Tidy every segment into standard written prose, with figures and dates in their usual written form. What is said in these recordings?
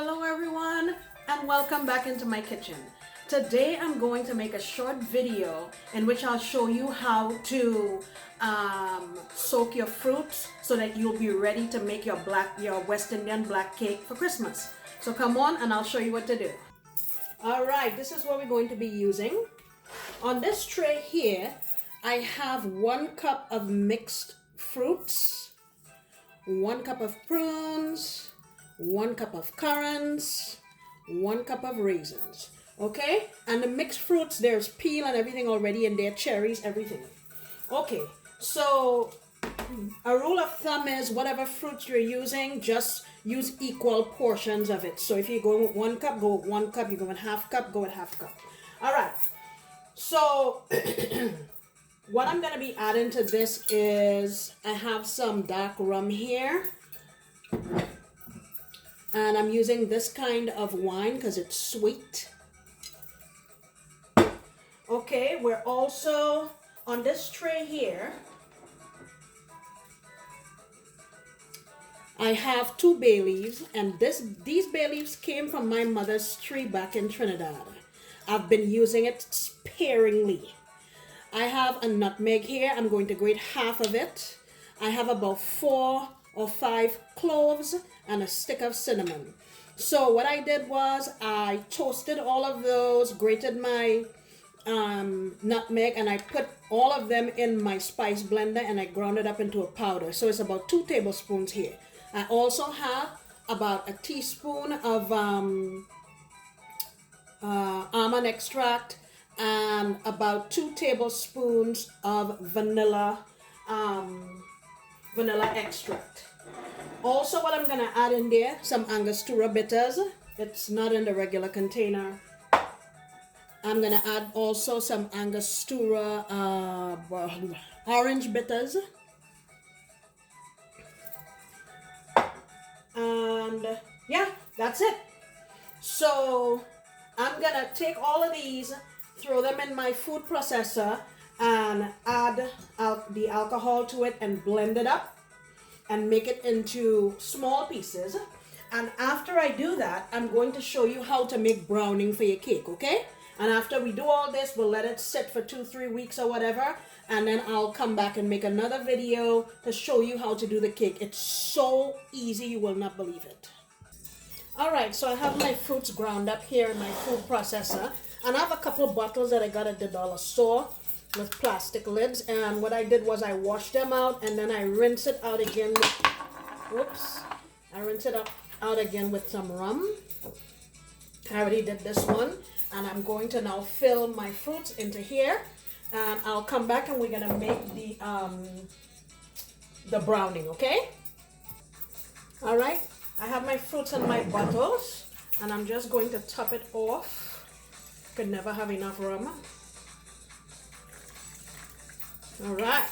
Hello everyone and welcome back into my kitchen. Today I'm going to make a short video in which I'll show you how to soak your fruits so that you'll be ready to make your West Indian black cake for Christmas. So come on and I'll show you what to do. Alright, this is what we're going to be using. On this tray here I have 1 cup of mixed fruits, 1 cup of prunes, 1 cup of currants, 1 cup of raisins. Okay, and the mixed fruits, there's peel and everything already in there, cherries, everything. Okay, so a rule of thumb is whatever fruits you're using, just use equal portions of it. So if you go with 1 cup, go with 1 cup. You go with half cup, go with half cup. All right, so what I'm gonna be adding to this is I have some dark rum here. And I'm using this kind of wine because it's sweet. Okay, we're also on this tray here. I have 2 bay leaves, and these bay leaves came from my mother's tree back in Trinidad. I've been using it sparingly. I have a nutmeg here. I'm going to grate half of it. I have about 4 or 5 cloves and a stick of cinnamon. So what I did was I toasted all of those, grated my nutmeg, and I put all of them in my spice blender and I ground it up into a powder. So it's about 2 tablespoons here. I also have about a teaspoon of almond extract and about 2 tablespoons of vanilla extract. Also, what I'm going to add in there, some Angostura bitters. It's not in the regular container. I'm going to add also some Angostura orange bitters. And yeah, that's it. So I'm going to take all of these, throw them in my food processor, and add the alcohol to it and blend it up and make it into small pieces. And after I do that, I'm going to show you how to make browning for your cake, okay? And after we do all this, we'll let it sit for 2-3 weeks or whatever, and then I'll come back and make another video to show you how to do the cake. It's so easy, you will not believe it. All right, so I have my fruits ground up here in my food processor, and I have a couple of bottles that I got at the dollar store with plastic lids, and what I did was I washed them out and then I rinse it out again with, I rinse it out again with some rum. I already did this one, and I'm going to now fill my fruits into here, and I'll come back and we're gonna make the browning, okay? All right, I have my fruits in my bottles, and I'm just going to top it off. Could never have enough rum. All right,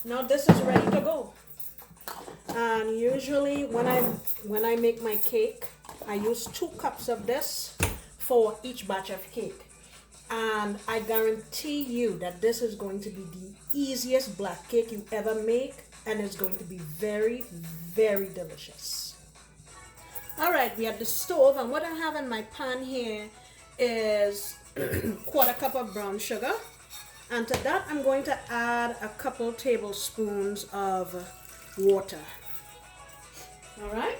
now this is ready to go. And usually when I make my cake, I use 2 cups of this for each batch of cake, and I guarantee you that this is going to be the easiest black cake you ever make, and it's going to be very, very delicious. All right, we have the stove, and what I have in my pan here is 1/4 cup of brown sugar. And to that, I'm going to add a couple tablespoons of water. All right.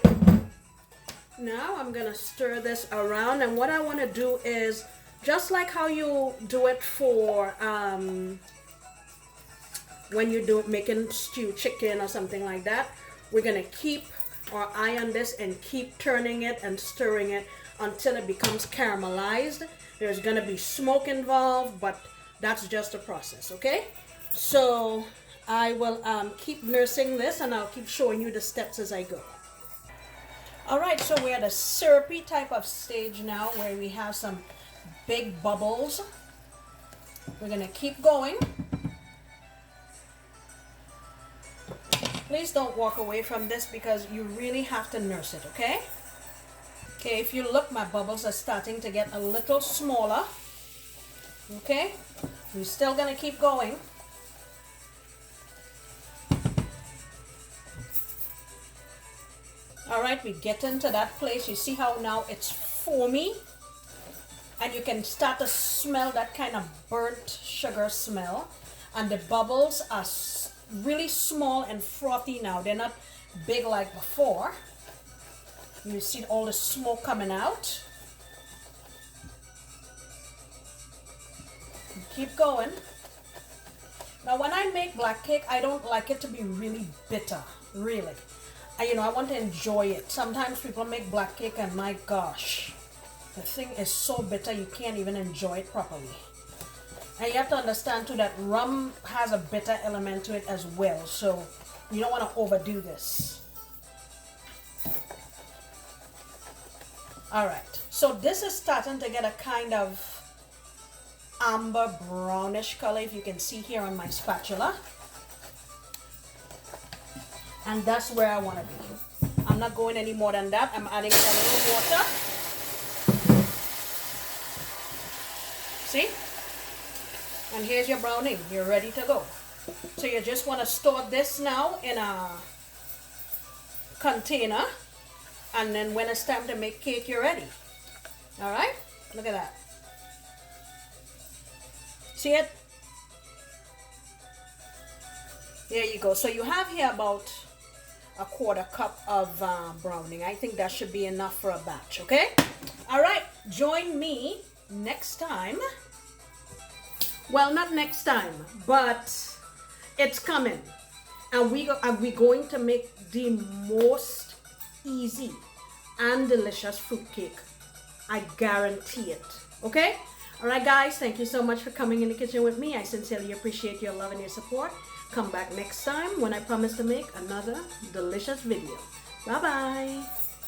Now I'm going to stir this around. And what I want to do is, just like how you do it for when you do making stew chicken or something like that, we're going to keep our eye on this and keep turning it and stirring it until it becomes caramelized. There's going to be smoke involved, but that's just a process, okay? So I will keep nursing this, and I'll keep showing you the steps as I go. All right, so we're at a syrupy type of stage now where we have some big bubbles. We're gonna keep going. Please don't walk away from this because you really have to nurse it, okay? Okay, if you look, my bubbles are starting to get a little smaller. Okay, we're still gonna keep going. All right, we get into that place. You see how now it's foamy? And you can start to smell that kind of burnt sugar smell. And the bubbles are really small and frothy now. They're not big like before. You see all the smoke coming out. Keep going. Now when I make black cake, I don't like it to be really bitter, really. I want to enjoy it. Sometimes people make black cake and my gosh, the thing is so bitter you can't even enjoy it properly. And you have to understand too that rum has a bitter element to it as well, so you don't want to overdo this. Alright, so this is starting to get a kind of amber brownish color, if you can see here on my spatula. And that's where I want to be. I'm not going any more than that. I'm adding a little water. See? And here's your browning. You're ready to go. So you just want to store this now in a container. And then when it's time to make cake, you're ready. All right? Look at that. See it? There you go. So you have here about a 1/4 cup of browning. I think that should be enough for a batch, okay? All right. Join me next time. Well, not next time, but it's coming. And we're going to make the most easy and delicious fruit cake. I guarantee it. Okay? Alright guys, thank you so much for coming in the kitchen with me. I sincerely appreciate your love and your support. Come back next time when I promise to make another delicious video. Bye bye.